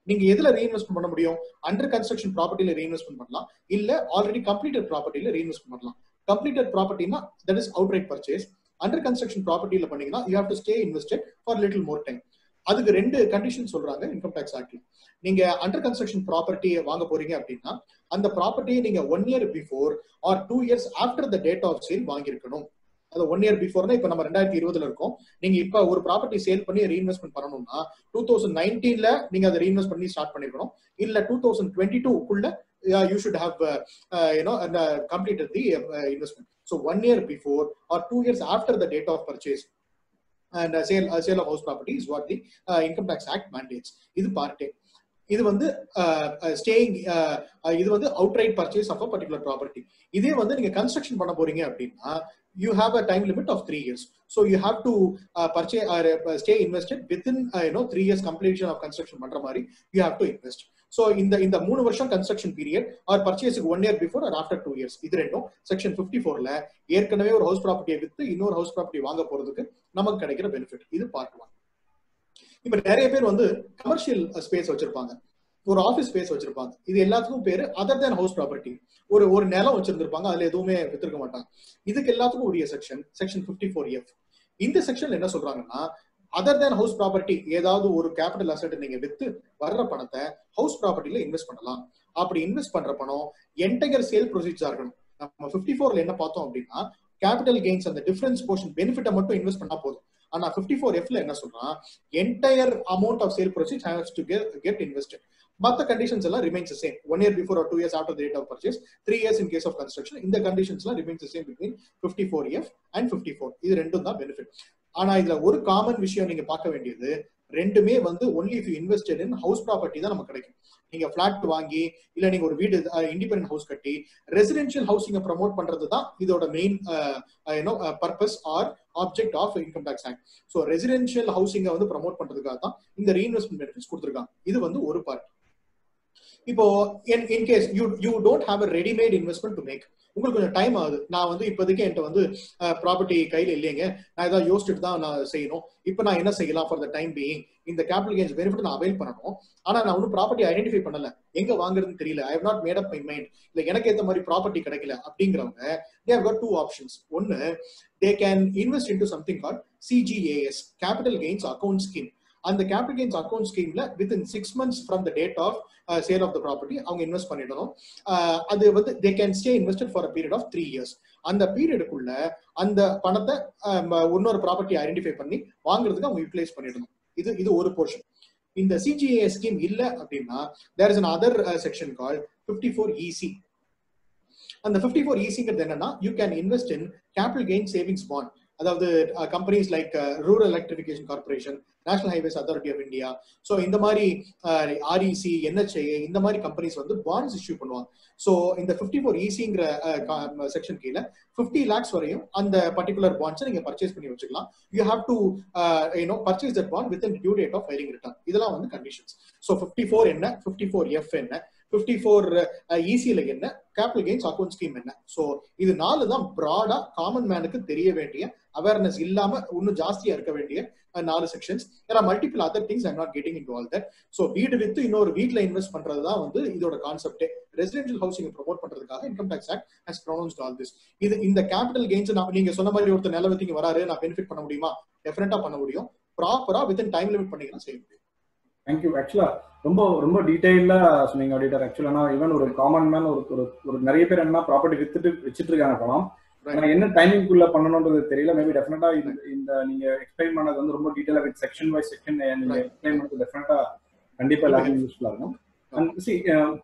நீங்க எதுல ரீஇன்வெஸ்ட்மெண்ட் பண்ண முடியும், அண்டர் கன்ஸ்ட்ரக்ஷன் ப்ராப்பர்ட்டியில ரீஇன்வெஸ்ட்மெண்ட் பண்ணலாம், இல்ல ஆல்ரெடி கம்ப்ளீட்டட் ப்ராப்பர்ட்டியில ரீஇன்வெஸ்ட்மெண்ட் பண்ணலாம். கம்ப்ளீட்டட் ப்ராப்பர்ட்டினா that is outright purchase. Under construction ப்ராப்பர்ட்டியில பண்ணீங்கன்னா you have to stay invested for little more time. அதுக்கு 2 கண்டிஷன் சொல்றாங்க இன்கம் டாக்ஸ் ஆக்ட்ல. நீங்க அண்டர் கன்ஸ்ட்ரக்ஷன் ப்ராப்பர்ட்டியை வாங்க போறீங்க அப்படின்னா அந்த ப்ராப்பர்ட்டியை நீங்க 1 year before or 2 years after the date of sale வாங்கியிருக்கணும். அது 1 year பிஃபோர்னா இப்ப நம்ம 2020ல இருக்கோம், நீங்க இப்ப ஒரு ப்ராப்பர்ட்டி சேல் பண்ணி ரீஇன்வெஸ்ட்மெண்ட் பண்ணணும்னா 2019ல நீங்க அதை ரீஇன்வெஸ்ட் பண்ணி ஸ்டார்ட் பண்ணிருக்கணும், இல்ல 2022க்குள்ள you should have completed the investment. So 1 year before or 2 years after the date of purchase and sale of house property is what the income tax act mandates. இது part A. இது வந்து staying, இது வந்து outright purchase of a particular property. இதே வந்து நீங்க construction பண்ண போறீங்க அப்படின்னா you have a time limit of 3 years. So you have to purchase or stay invested within 3 years completion of construction பண்ற மாதிரி you have to invest. So இந்த 3 வருஷம் கன்ஸ்ட்ரக்ஷன் பீரியட் ஆர் பர்ச்சேஸ்க்கு 1 year before or after 2 years இது ரெண்டும் section 54ல ஏற்கனவே ஒரு house ப்ராப்பர்ட்டியை வித்து இன்னொரு ஹவுஸ் ப்ராப்பர்ட்டி வாங்க போறதுக்கு நமக்கு கிடைக்கிற பெனிஃபிட். இது பார்ட் 1. இப்ப நிறைய பேர் வந்து கமர்ஷியல் ஸ்பேஸ் வச்சிருப்பாங்க, ஒரு ஆஃபீஸ் ஸ்பேஸ் வச்சிருப்பாங்க, இது எல்லாத்துக்கும் பேரு அதர் தேன் ஹவுஸ் ப்ராப்பர்ட்டி. ஒரு நிலம் வச்சிருந்திருப்பாங்க, அதுல எதுவுமே வித்திருக்க மாட்டாங்க. இதுக்கு எல்லாத்துக்கும் உரிய செக்ஷன் 54F. இந்த செக்ஷன்ல என்ன சொல்றாங்கன்னா, அதர் தேன் ஹவுஸ் ப்ராப்பர்ட்டி ஏதாவது ஒரு கேபிட்டல் அசெட் நீங்க வித்து வர்ற பணத்தை ஹவுஸ் ப்ராப்பர்ட்டில இன்வெஸ்ட் பண்ணலாம். அப்படி இன்வெஸ்ட் பண்ற பணம் என்டையர் சேல் ப்ரொசீட்ஸா இருக்கணும். நம்ம 54ல என்ன பார்த்தோம் அப்படின்னா, கேபிட்டல் கெயின்ஸ் அந்த டிஃபரன்ஸ் போர்ஷன் பெனிஃபிட்டை மட்டும் இன்வெஸ்ட் பண்ணா போதும். ஆனா 54Fல என்ன சொல்றா, entire amount of sale proceeds has to get invested. மற்ற கண்டிஷன்ஸ் எல்லாம் remains same. 1 year before or 2 years after the date of purchase, 3 years in case of construction. இந்த கண்டிஷன்ஸ் எல்லாம் remains same between 54F and 54. இது ரெண்டும் தான் benefit. ஆனா இதுல ஒரு காமன் விஷயம் நீங்க பார்க்க வேண்டியது, ரெண்டுமே வந்து only if you invested in house property தான் நமக்கு கிடைக்கும். நீங்க பிளாட் வாங்கி இல்ல நீங்க ஒரு வீடு இண்டிபெண்டன்ட் ஹவுஸ் கட்டி ரெசிடென்ஷியல் ஹவுசிங்க ப்ரமோட் பண்றது தான் இதோட main purpose or object of income tax act. So residential ஹவுசிங்க வந்து ப்ரமோட் பண்றதுக்காக தான் இந்த ரீஇன்வெஸ்ட்மெண்ட் பெனிஃபிட்ஸ் கொடுத்துருக்காங்க. இது வந்து ஒரு பார்ட். இப்போ in case you don't have a readymade investment to make, உங்களுக்கு கொஞ்சம் டைம் ஆகுது. நான் வந்து இப்போதைக்கு என்கிட்ட வந்து ப்ராப்பர்ட்டி கையில் இல்லைங்க, நான் ஏதாவது யோசிச்சுட்டு தான் நான் செய்யணும். இப்போ நான் என்ன செய்யலாம் ஃபார் த டைம் பீயிங், இந்த கேபிட்டல் கெயின்ஸ் பெனிஃபிட் நான் அவைல் பண்ணணும். ஆனா நான் ஒன்றும் ப்ராப்பர்ட்டி ஐடென்டிஃபை பண்ணல, எங்க வாங்குறதுன்னு தெரியல, I have not made up my mind, இல்லை எனக்கு ஏற்ற மாதிரி ப்ராப்பர்ட்டி கிடைக்கல அப்படிங்கிறவங்க they have got two options. ஒன்னு, they can invest into something called CGAS, Capital Gains Account Scheme. அந்த கேபிட்டல் கெயின்ஸ் அக்கௌண்ட் ஸ்கீம்ல within 6 months from the date of sale of the property அவங்க இன்வெஸ்ட் பண்ணிடணும். அது வந்து they can stay invested for a period of 3 years. அந்த பீரியடுக்குள்ள அந்த பணத்தை இன்னொரு ப்ராப்பர்ட்டி ஐடென்டிஃபை பண்ணி வாங்குறதுக்கு அவங்க யூட்டிலைஸ் பண்ணிடணும். இது ஒரு போர்ஷன். இந்த சிஜிஏ ஸ்கீம் இல்ல அப்படின்னா there is another section called 54EC. அந்த 54ECங்கிறது என்னன்னா, you can invest in capital gain savings bond. அதாவது companies like rural electrification corporation, national highways authority of India, so இந்த மாதிரி REC, NHAA இந்த மாதிரி கம்பெனிஸ் வந்து பாண்ட்ஸ் இஷ்யூ பண்ணுவாங்க. ஸோ இந்த 54ECங்கிற செக்ஷன் கீழே 50 lakhs வரையும் அந்த பர்டிகுலர் பாண்ட்ஸை நீங்க பர்ச்சேஸ் பண்ணி வச்சுக்கலாம். You have to purchase that bond with due date of filing return. இதெல்லாம் வந்து கண்டிஷன்ஸ். ஸோ 54 என்ன, 54F என்ன, 54ECல என்ன, கேபிட்டல் கெயின்ஸ் அக்கௌண்ட் ஸ்கீம் என்ன. ஸோ இது 4 தான் ப்ராடா காமன் மேனுக்கு தெரிய வேண்டிய, அவேர்னஸ் இல்லாம இன்னும் ஜாஸ்தியா இருக்க வேண்டிய 4 செக்ஷன்ஸ். ஏன்னா multiple other things I'm not getting into all that. So வீடு வித்து இன்னொரு வீட்ல இன்வெஸ்ட் பண்றது தான் வந்து இதோட கான்செப்டே. ரெசிடென்ஷியல் ஹவுசிங் ப்ரொமோட் பண்றதுக்காக income tax act has pronounced all this. இந்த கேபிட்டல் கெயின்ஸ் நீங்க சொன்ன மாதிரி ஒருத்தர் நில வித்து வராரு, நான் பெனிஃபிட் பண்ண முடியுமா? டெஃபினட்டா பண்ண முடியும். ப்ராப்பரா வித்தின் டைம் லிமிட் பண்ணீங்கன்னா செய்ய முடியும். தேங்க்யூ. ஆக்சுவலா ரொம்ப டீடைலா சொன்னீங்க ஆடிட்டர். ஆக்சுவலா ஈவன் ஒரு காமன் மேன் ஒரு நிறைய பேர் என்ன ப்ராப்பர்ட்டி வித்துட்டு வச்சுட்டு இருக்காங்க பணம், என்ன டைமிங்குள்ள பண்ணணும்ன்றது தெரியல. மேபி டெஃபினட்டா இந்த நீங்க எக்ஸ்பிளைன் பண்ணது வந்து ரொம்ப டீடைலா வித் செக்ஷன் வைஸ் செக்ஷன் நீங்க எக்ஸ்பிளைன் பண்ணது டெஃபினட்டா கண்டிப்பா எல்லாருக்கும் யூஸ்ஃபுல்லா இருக்கும்.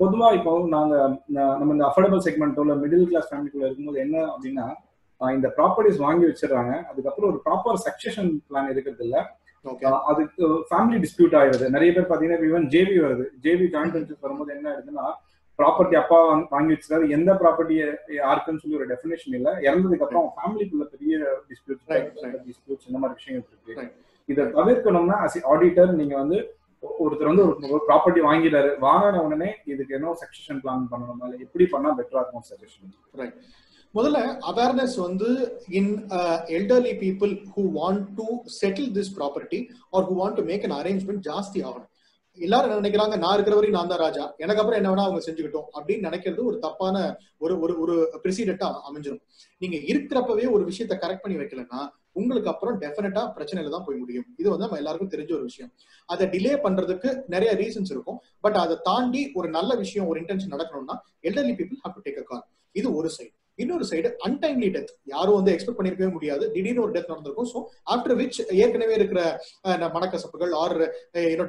பொதுவா இப்போ நம்ம இந்த அஃபோர்டபிள் செக்மெண்ட்டோ மிடில் கிளாஸ் ஃபேமிலிக்குள்ள இருக்கும்போது என்ன அப்படின்னா, இந்த ப்ராப்பர்ட்டிஸ் வாங்கி வச்சிடறாங்க, அதுக்கப்புறம் ஒரு ப்ராப்பர் சக்சஷன் பிளான் இருக்கிறது இல்ல, அதுக்கு ஃபேமிலி டிஸ்பியூட் ஆயிடுது. நிறைய பேர் பாத்தீங்கன்னா ஈவன் ஜேவி வருது, ஜேவி ஜாயிண்ட் வெஞ்சர்ஸ் வரும்போது என்ன ஆயிடுதுன்னா, ப்ராப்பர்ட்டி அப்பா வாங்கி வச்சிருக்காரு, எந்த ப்ராப்பர்ட்டி யாருக்குன்னு சொல்லி ஒரு டெஃபினேஷன் இல்ல, இறந்ததுக்கு அப்புறம் ஃபேமிலிக்குள்ள பெரிய டிஸ்பியூட்ஸ் இந்த மாதிரி விஷயங்கள் இருக்கு. இதை தவிர்க்கணும்னா ஆடிட்டர் நீங்க வந்து ஒருத்தர் வந்து ஒரு ப்ராப்பர்ட்டி வாங்கிட்டாரு, வாங்கின உடனே இதுக்கு என்ன சக்சஷன் பிளான் பண்ணணும், எப்படி பண்ணா பெட்டரா இருக்கும் சஜஷன்? முதல்ல அவேர்னஸ் வந்து in elderly people who want to settle this property or who want to make an arrangement ஜாஸ்தி ஆகணும். எல்லாரும் நினைக்கிறாங்க, நான் இருக்கிற வரைக்கும் நான் தான் ராஜா, எனக்கு அப்புறம் என்ன வேணா அவங்க செஞ்சுக்கிட்டோம் அப்படின்னு நினைக்கிறது ஒரு தப்பான ஒரு பிரசிடென்ட்டா அமைஞ்சிடும். நீங்க இருக்கிறப்பவே ஒரு விஷயத்த கரெக்ட் பண்ணி வைக்கலன்னா உங்களுக்கு அப்புறம் டெஃபினட்டா பிரச்சனையில தான் போய் முடியும். இது வந்து நம்ம எல்லாருக்கும் தெரிஞ்ச ஒரு விஷயம். அதை டிலே பண்றதுக்கு நிறைய ரீசன்ஸ் இருக்கும். பட் அதை தாண்டி ஒரு நல்ல விஷயம், ஒரு இன்டென்ஷன் நடக்கணும்னா elderly people have to take a call. இது ஒரு சைடு. இன்னொரு சைடு அன்டைம்லி டெத், யாரும் வந்து எக்ஸ்பெக்ட் பண்ணிருக்கவே முடியாது, திடீர்னு ஒரு டெத் நடந்திருக்கும். ஸோ ஆஃப்டர் விச் ஏற்கனவே இருக்கிற மனக்கசப்புகள் ஆர்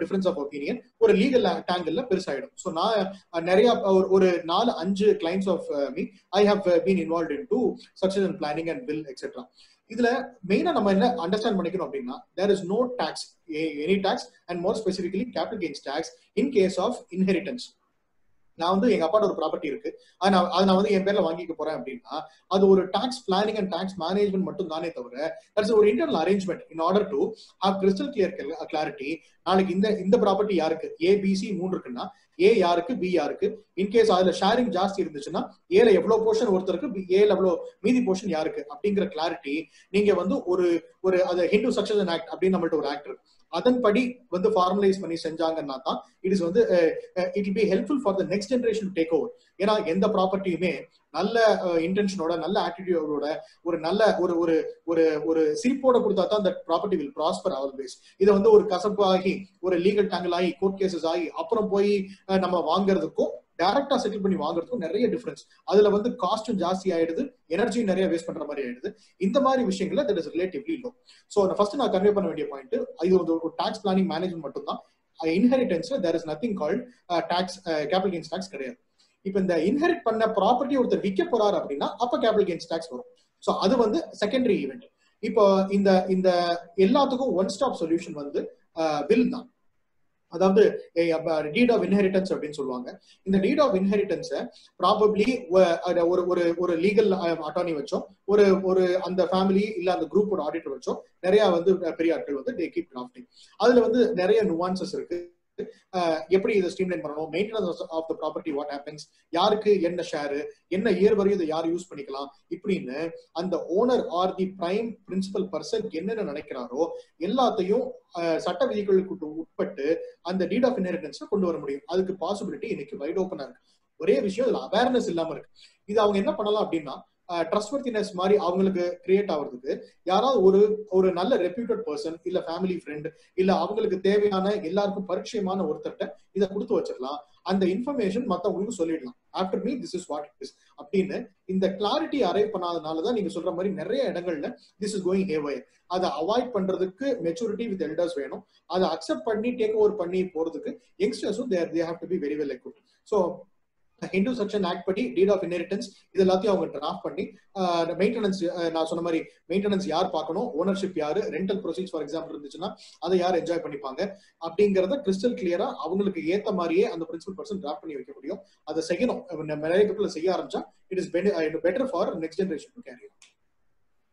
டிஃபரன்ஸ் ஆஃப் ஒப்பீனியன் ஒரு லீகல் டேங்கிள் பெருசாயிடும். ஸோ நான் நிறைய ஒரு 4-5 clients of me I have been involve in to succession planning and will etcetera. இதுல மெயினா நம்ம என்ன அண்டர்ஸ்டாண்ட் பண்ணிக்கணும் அப்படின்னா, there is no tax, any tax and more specifically capital gains tax in case of inheritance. நான் வந்து எங்க அப்பாட்ட ஒரு ப்ராப்பர்ட்டி இருக்கு, அதை நான் வந்து என் பேர்ல வாங்கிக்க போறேன் அப்படின்னா அது ஒரு tax planning and tax management மட்டும் தானே தவிர தட்ஸ் ஒரு internal arrangement in order to have crystal clarity. நாளைக்கு இந்த ப்ராப்பர்ட்டி யாருக்கு, ABC 3 இருக்குன்னா A யாருக்கு, B யாருக்கு, இன்கேஸ் அதுல ஷேரிங் ஜாஸ்தி இருந்துச்சுன்னா ஏல எவ்வளவு போர்ஷன் ஒருத்தருக்கு, ஏல எவ்வளவு மீதி போர்ஷன் யாருக்கு அப்படிங்கிற கிளாரிட்டி. நீங்க வந்து ஒரு அது ஹிந்து சக்சஷன் ஆக்ட் அப்படின்னு நம்மள்ட்ட ஒரு ஆக்ட் இருக்கு. அதன்படி வந்து ஃபார்மலைஸ் பண்ணி செஞ்சாங்கன்னா தான் இட் இஸ் வந்து it will be helpful for the next generation take over. ஏன்னா எந்த ப்ராப்பர்ட்டியுமே நல்ல இன்டென்ஷனோட நல்ல ஆட்டிடியூடோட ஒரு நல்ல ஒரு ஒரு ஒரு ஒரு சிரிப்போட கொடுத்தா தான் அந்த ப்ராப்பர்ட்டி வில் ப்ராஸ்பர் ஆல்வேஸ். இதை வந்து ஒரு கசப்பு ஆகி ஒரு லீகல் டேங்கிள் ஆகி கோர்ட் கேசஸ் ஆகி அப்புறம் போய் நம்ம வாங்குறதுக்கும் டைரக்டா செட்டில் பண்ணி வாங்குறதுக்கும் நிறைய டிஃபரன்ஸ். அதுல வந்து காஸ்டும் ஜாஸ்தி ஆயிடுது, எனர்ஜியும் நிறைய வேஸ்ட் பண்ற மாதிரி ஆயிடுது. இந்த மாதிரி விஷயங்கள்ல that is relatively low. So first நான் கன்வே பண்ண வேண்டிய பாயிண்ட், இது வந்து ஒரு டாக்ஸ் பிளானிங் மேனேஜ்மெண்ட் மட்டும் தான். இன்ஹெரிட்டன்ஸ்ல there is nothing called tax, capital gains tax கிடையாது. இப்ப இந்த இன்ஹெரிட் பண்ண ப்ராப்பர்ட்டி ஒருத்தர் விற்க போறாரு அப்படின்னா அப்ப கேபிட்டல் கெயின்ஸ் டாக்ஸ் வரும். ஸோ அது வந்து செகண்டரி ஈவெண்ட். இப்போ இந்த இந்த எல்லாத்துக்கும் ஒன் ஸ்டாப் சொல்யூஷன் வந்து வில் தான். அதாவது டீட் ஆஃப் இன்ஹெரிட்டன்ஸ் அப்படின்னு சொல்லுவாங்க. இந்த டீட் ஆஃப் இன்ஹெரிட்டன்ஸை ப்ராபப்ளி ஒரு ஒரு ஒரு லீகல் அட்டார்னி வச்சோம், ஒரு ஒரு அந்த ஃபேமிலி இல்ல அந்த குரூப்போட ஆடிட்டர் வச்சோம், நிறைய வந்து பெரிய ஆட்கள் வந்து டே கீப் டிராஃப்டிங். அதுல வந்து நிறைய நுவான்சஸ் இருக்கு. எப்படி இதை ஸ்ட்ரீம்லைன் பண்ணணும், maintenance of the property what happens, யாருக்கு என்ன ஷேரு, என்ன இயர் வரையும் இதை யார் யூஸ் பண்ணிக்கலாம், இப்படின்னு அந்த owner or the prime principal person என்னென்ன நினைக்கிறாரோ எல்லாத்தையும் சட்ட விதிகளுக்கு உட்பட்டு அந்த டீட் ஆஃப் இன்ஹெரிட்டன்ஸ் கொண்டு வர முடியும். அதுக்கு பாசிபிலிட்டி இன்னைக்கு வைட் ஓப்பனா இருக்கு. ஒரே விஷயம் இதுல அவேர்னஸ் இல்லாம இருக்கு. இது அவங்க என்ன பண்ணலாம் அப்படின்னா ட்ரஸ்ட்வர்த்தினஸ் மாதிரி அவங்களுக்கு கிரியேட் ஆகுறதுக்கு யாராவது ஒரு ஒரு நல்ல ரெப்யூட்டட் பர்சன் இல்ல ஃபேமிலி ஃப்ரெண்ட் இல்ல அவங்களுக்கு தேவையான எல்லாருக்கும் பரிச்சயமான ஒருத்தர்கிட்ட இதை கொடுத்து வச்சிடலாம். அந்த இன்ஃபர்மேஷன் மத்தவங்களுக்கு சொல்லிடலாம். After me this is what it is அப்படின்னு இந்த கிளாரிட்டி அரைவ் பண்ணாதனாலதான் நீங்க சொல்ற மாதிரி நிறைய இடங்கள்ல திஸ் இஸ் கோயிங் ஹேவ். அதை அவாய்ட் பண்றதுக்கு மெச்சூரிட்டி வித் எல்டர்ஸ் வேணும். அதை அக்செப்ட் பண்ணி டேக் ஓவர் பண்ணி போறதுக்கு யங்ஸ்டர்ஸும் they have to be very well equipped. So Hindu section act படி டீட் ஆஃப் இன்ஹெரிட்டன்ஸ் இது எல்லாத்தையும் அவங்க டிராஃப்ட் பண்ணி மெயின்டெனன்ஸ், நான் சொன்ன மாதிரி மெயின்டெனன்ஸ் யார் பார்க்கணும், ஓனர்ஷிப் யாரு, ரெண்டல் ப்ரொசீஜ் ஃபார் எக்ஸாம்பிள் இருந்துச்சுன்னா அதை யார் என்ஜாய் பண்ணிப்பாங்க அப்படிங்கறத கிறிஸ்டல் கிளியரா அவங்களுக்கு ஏத்த மாதிரியே அந்த பிரின்சிபல் பர்சன் டிராஃப்ட் பண்ணி வைக்க முடியும். அதை செய்யணும். நிறைய பீப்புள் செய்ய ஆரம்பிச்சா it is better for next generation to carry.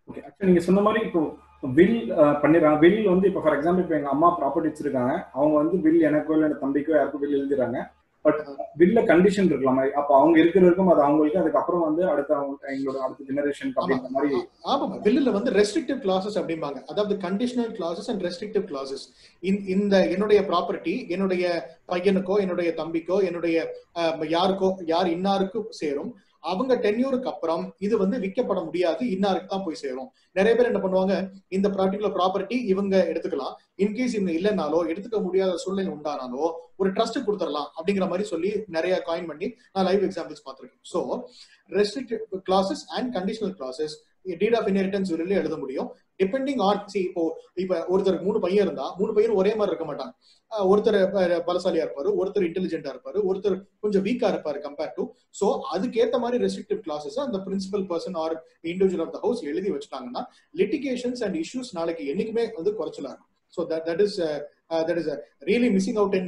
Okay, actually நீங்க சொன்ன மாதிரி இப்போ வில் பண்ணிடுறாங்க. வில் வந்து இப்போ ஃபார் எக்ஸாம்பிள் இப்போ எங்க அம்மா ப்ராப்பர்ட்டி வச்சிருக்காங்க, அவங்க வந்து வில் எனக்கோ இல்லை என் தம்பிக்கோ யாருக்கும் வில் எழுதுறாங்க. பட் வில்ல கண்டிஷன் இருக்கலாம். அப்ப அவங்க இருக்கிறதுக்கும் அது அவங்களுக்கு, அதுக்கப்புறம் வந்து எங்களோட அடுத்த ஜெனரேஷனுக்கு அப்படின்ற மாதிரி. ஆமா, வில்லுல வந்து ரெஸ்ட்ரிக்டிவ் கிளாசஸ் அப்படிம்பாங்க. அதாவது conditional classes and restrictive classes. இந்த என்னுடைய ப்ராப்பர்ட்டி என்னுடைய பையனுக்கோ என்னுடைய தம்பிக்கோ என்னுடைய யாருக்கோ யார் இன்னாருக்கும் சேரும். அவங்க டென்யூருக்கு அப்புறம் இது வந்து விற்கப்பட முடியாது, இன்னாருக்கு தான் போய் சேரும். நிறைய பேர் என்ன பண்ணுவாங்க, இந்த பர்டிகுலர் ப்ராப்பர்ட்டி இவங்க எடுத்துக்கலாம், இன்கேஸ் இவங்க இல்லைனாலோ எடுத்துக்க முடியாத சூழ்நிலை உண்டானாலோ ஒரு ட்ரஸ்ட் கொடுத்துடலாம் அப்படிங்கிற மாதிரி சொல்லி நிறைய காயின் பண்ணி நான் லைவ் எக்ஸாம்பிள்ஸ் பார்த்திருக்கேன். So restrictive clauses and conditional clauses deed of inheritance வில்லில் எழுத முடியும். டிபெண்டிங் ஆன் இப்போ ஒருத்தருக்கு 3 பையன் இருந்தா 3 பையன் ஒரே மாதிரி இருக்க மாட்டாங்க. ஒருத்தர் பலசாலியா இருப்பாரு, ஒருத்தர் இன்டெலிஜென்டா இருப்பாரு, ஒருத்தர் கொஞ்சம் வீக்கா இருப்பாரு கம்பேர் டு. சோ அதுக்கேற்ற மாதிரி ரெஸ்ட்ரிக்டிவ் கிளாசஸ் அந்த principal person or individual of the house எழுதி வச்சுட்டாங்கன்னா லிட்டிகேஷன்ஸ் அண்ட் இஷ்யூஸ் நாளைக்கு என்னைக்குமே வந்து குறைச்சலா இருக்கும். So that is really missing out in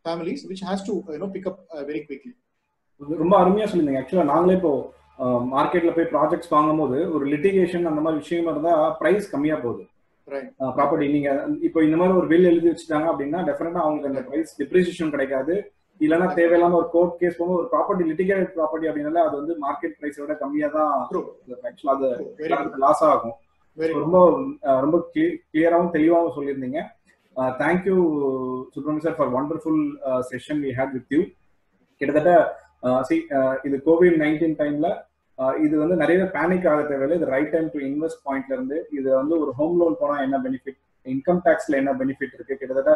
families which has to pick up very quickly. ரொம்ப அருமையா சொல்லிருந்தீங்க. ஆக்சுவலா நாங்களே இப்போ மார்க்கெட்ல போய் ப்ராஜெக்ட்ஸ் வாங்கும்போது ஒரு லிட்டிகேஷன் அந்த மாதிரி விஷயம் இருந்தா பிரைஸ் கம்மியா போகுது. ப்ராப்பர்ட்டி நீங்க இப்போ இந்த மாதிரி ஒரு பில் எழுதி வச்சுட்டாங்க அப்படின்னா டெஃபினட்டா அவங்களுக்கு அந்த பிரைஸ் டிப்ரிசியேஷன் கிடைக்காது. இல்லைன்னா தேவையில்லாம ஒரு கோர்ட் கேஸ் போகும்போது ஒரு ப்ராப்பர்ட்டி லிட்டிகேட்டட் ப்ராப்பர்ட்டி அப்படின்னால அது வந்து மார்க்கெட் பிரைஸை விட கம்மியா தான் ஆக்சுவலா அது லாஸ் ஆகும். ரொம்ப ரொம்ப கிளியராகவும் தெளிவாகவும் சொல்லியிருந்தீங்க. Thank you Subramaniam sir for wonderful session we had with you. கிட்டத்தட்ட இது COVID-19 டைம்ல இது வந்து நிறைய பேனிக் ஆக தேவையில்லை. இது ரைட் டைம் டு இன்வெஸ்ட் பாயிண்ட்ல இருந்து இது வந்து ஒரு ஹோம் லோன் போனா என்ன பெனிஃபிட், இன்கம் டாக்ஸ்ல என்ன பெனிஃபிட் இருக்கு, கிட்டத்தட்ட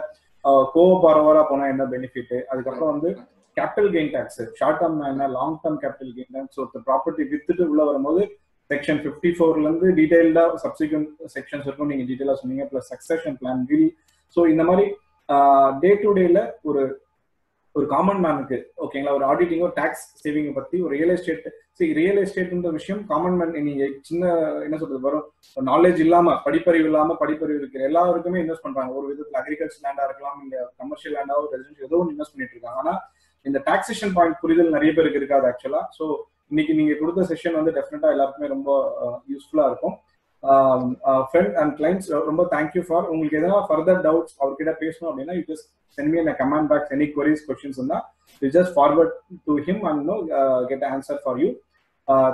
கோபாரோவரா போனா என்ன பெனிஃபிட், அதுக்கப்புறம் வந்து capital gain tax, short term என்ன, long term capital gain tax, ஒரு ப்ராப்பர்ட்டி வித்துட்டு உள்ள வரும்போது செக்ஷன் 54ல இருந்து டீடைல்டா சப்சிக்வெண்ட் செக்ஷன்ஸ் இருக்கும், நீங்க டீடைலா சொன்னீங்க. Plus succession plan will. So இந்த மாதிரி டே டு டேல ஒரு காமன் மேனுக்கு ஓகேங்களா, ஒரு ஆடிட்டிங்கோ டாக்ஸ் சேவிங்கை பத்தி ஒரு ரியல் எஸ்டேட்ன்ற விஷயம் காமன் மேன் நீங்க சின்ன என்ன சொல்றது வரும் நாலேஜ் இல்லாம படிப்பறிவு இருக்கிற எல்லாருக்குமே இன்வெஸ்ட் பண்றாங்க. ஒரு விதத்துல அக்ரிகல்ச்சர் லேண்டா இருக்கலாம், இல்ல கமர்ஷியல் லேண்டாவோ ரெசிடென்ஷியல் ஏதோ இன்வெஸ்ட் பண்ணிட்டு இருக்காங்க. ஆனா இந்த டாக்ஸேஷன் பாயிண்ட் புரிதல் நிறைய பேருக்கு இருக்காது ஆக்சுவலா. ஸோ இன்னைக்கு நீங்க கொடுத்த செஷன் வந்து டெஃபினட்டா எல்லாருக்குமே ரொம்ப யூஸ்ஃபுல்லா இருக்கும். ஃப்ரெண்ட் அண்ட் கிளைண்ட்ஸ் ரொம்ப தேங்க்யூ ஃபார். உங்களுக்கு எதனா ஃபர்தர் டவுட்ஸ் அவர்கிட்ட பேசணும் அப்படின்னா you just send me in a comment box any queries questions on that. You just forward to him and get an answer for you.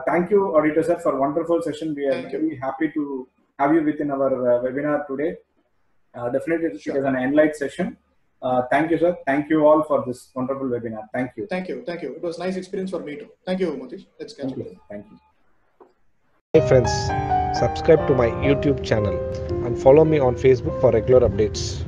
Thank you auditor sir for wonderful session. We are very happy to have you within our webinar today. Definitely, it is an enlightened session. Thank you, sir. Thank you all for this wonderful webinar. Thank you. Thank you. Thank you. It was a nice experience for me too. Thank you, Mutish. Let's catch up. Thank you. Hey friends, subscribe to my YouTube channel and follow me on Facebook for regular updates.